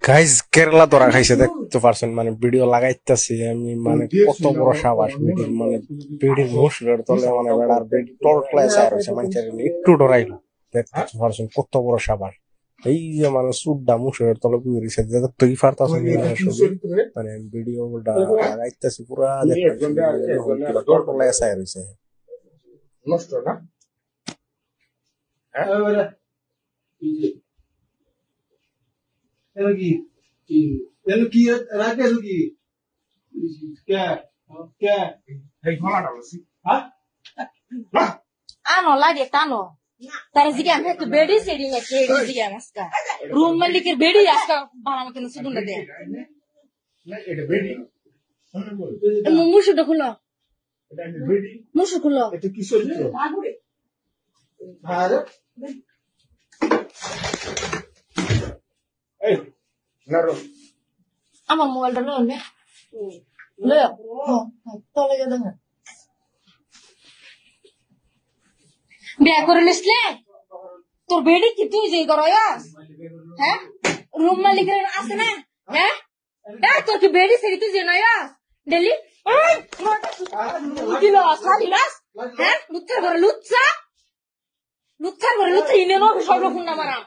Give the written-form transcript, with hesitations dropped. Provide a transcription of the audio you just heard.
Guys Kerala ধরা খাইছে দেখতে পারছেন, মানে ভিডিও লাগাইতেছি আমি, মানে কত বড় সাবাস ভিডিও, মানে ভিডিওর মুসুরের তলে মানে বেড়ার ভিডিও টলটলায় চায় রয়েছে, মানুষের একটু ডরাইলো দেখতে পারছেন কত বড় সাবাস। এই যে মানে সুড্ডা মুসুরের তলে বুঝেছে তুই পারতাছেন, মানে ভিডিও লাগাইতেছি পুরা টলটলায় চায় রয়েছে। নষ্ট না ano lagi tano tara ziga me to bedi sedi ne kedi ziga maska room malikir bedi aska baram ken sudunda de এটা বেডি mushu da khulo এটা বেডি mushu khulo এটা কি চরিত্র আর এই নারো আমার মোবাইলটা লো নে লো তলে যা দেখো বিয়া করে নিসলে তোর বেডি কি তুই যে করয়াস হ্যাঁ রুম মালিকের আছে না হ্যাঁ তোর কি বেডি সেরি তুই যে নয়াস ডেলি কিলো সারি লাস হ্যাঁ লুচ্চা করে লুচ্চা ইনে নো সব রকম না মারা